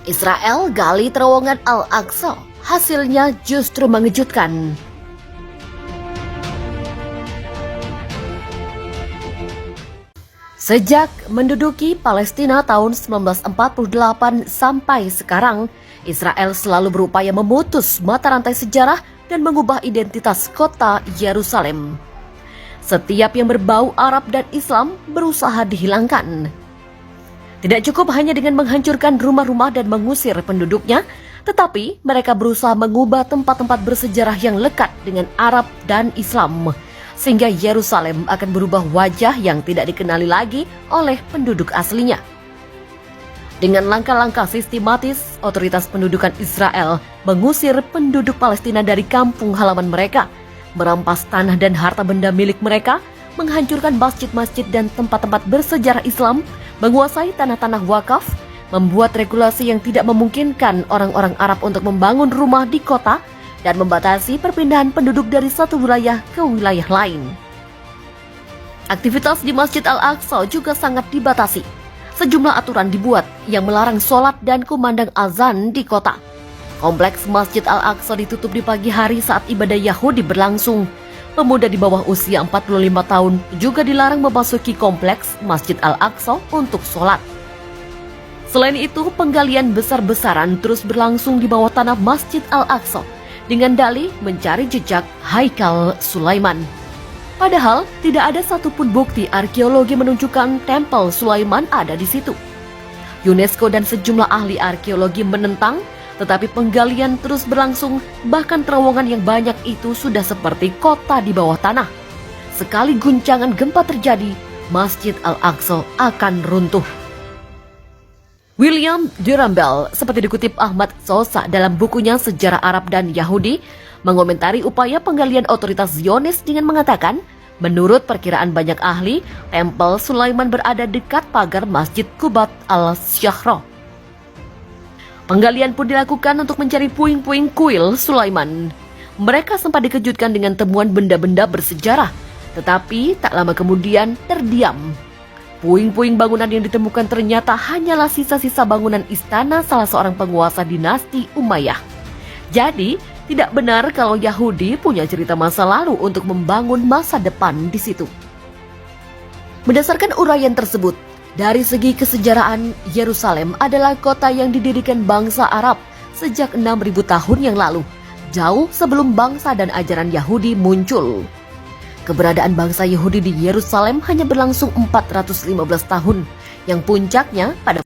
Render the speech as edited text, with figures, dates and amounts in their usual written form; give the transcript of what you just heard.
Israel gali terowongan Al-Aqsa, hasilnya justru mengejutkan. Sejak menduduki Palestina tahun 1948 sampai sekarang, Israel selalu berupaya memutus mata rantai sejarah dan mengubah identitas kota Yerusalem. Setiap yang berbau Arab dan Islam berusaha dihilangkan. Tidak cukup hanya dengan menghancurkan rumah-rumah dan mengusir penduduknya, tetapi mereka berusaha mengubah tempat-tempat bersejarah yang lekat dengan Arab dan Islam, sehingga Yerusalem akan berubah wajah yang tidak dikenali lagi oleh penduduk aslinya. Dengan langkah-langkah sistematis, otoritas pendudukan Israel mengusir penduduk Palestina dari kampung halaman mereka, merampas tanah dan harta benda milik mereka, menghancurkan masjid-masjid dan tempat-tempat bersejarah Islam, menguasai tanah-tanah wakaf, membuat regulasi yang tidak memungkinkan orang-orang Arab untuk membangun rumah di kota, dan membatasi perpindahan penduduk dari satu wilayah ke wilayah lain. Aktivitas di Masjid Al-Aqsa juga sangat dibatasi. Sejumlah aturan dibuat yang melarang sholat dan kumandang azan di kota. Kompleks Masjid Al-Aqsa ditutup di pagi hari saat ibadah Yahudi berlangsung. Pemuda di bawah usia 45 tahun juga dilarang memasuki kompleks Masjid Al-Aqsa untuk sholat. Selain itu, penggalian besar-besaran terus berlangsung di bawah tanah Masjid Al-Aqsa dengan dalih mencari jejak Haikal Sulaiman. Padahal tidak ada satupun bukti arkeologi menunjukkan Tempel Sulaiman ada di situ. UNESCO dan sejumlah ahli arkeologi menentang, tetapi penggalian terus berlangsung, bahkan terowongan yang banyak itu sudah seperti kota di bawah tanah. Sekali guncangan gempa terjadi, Masjid Al-Aqsa akan runtuh. William Durambell, seperti dikutip Ahmad Sosa dalam bukunya Sejarah Arab dan Yahudi, mengomentari upaya penggalian otoritas Zionis dengan mengatakan, menurut perkiraan banyak ahli, Tempel Sulaiman berada dekat pagar Masjid Qubat al-Shahra. Penggalian pun dilakukan untuk mencari puing-puing kuil Sulaiman. Mereka sempat dikejutkan dengan temuan benda-benda bersejarah, tetapi tak lama kemudian terdiam. Puing-puing bangunan yang ditemukan ternyata hanyalah sisa-sisa bangunan istana salah seorang penguasa dinasti Umayyah. Jadi, tidak benar kalau Yahudi punya cerita masa lalu untuk membangun masa depan di situ. Berdasarkan uraian tersebut, dari segi kesejarahan, Yerusalem adalah kota yang didirikan bangsa Arab sejak 6.000 tahun yang lalu, jauh sebelum bangsa dan ajaran Yahudi muncul. Keberadaan bangsa Yahudi di Yerusalem hanya berlangsung 415 tahun, yang puncaknya pada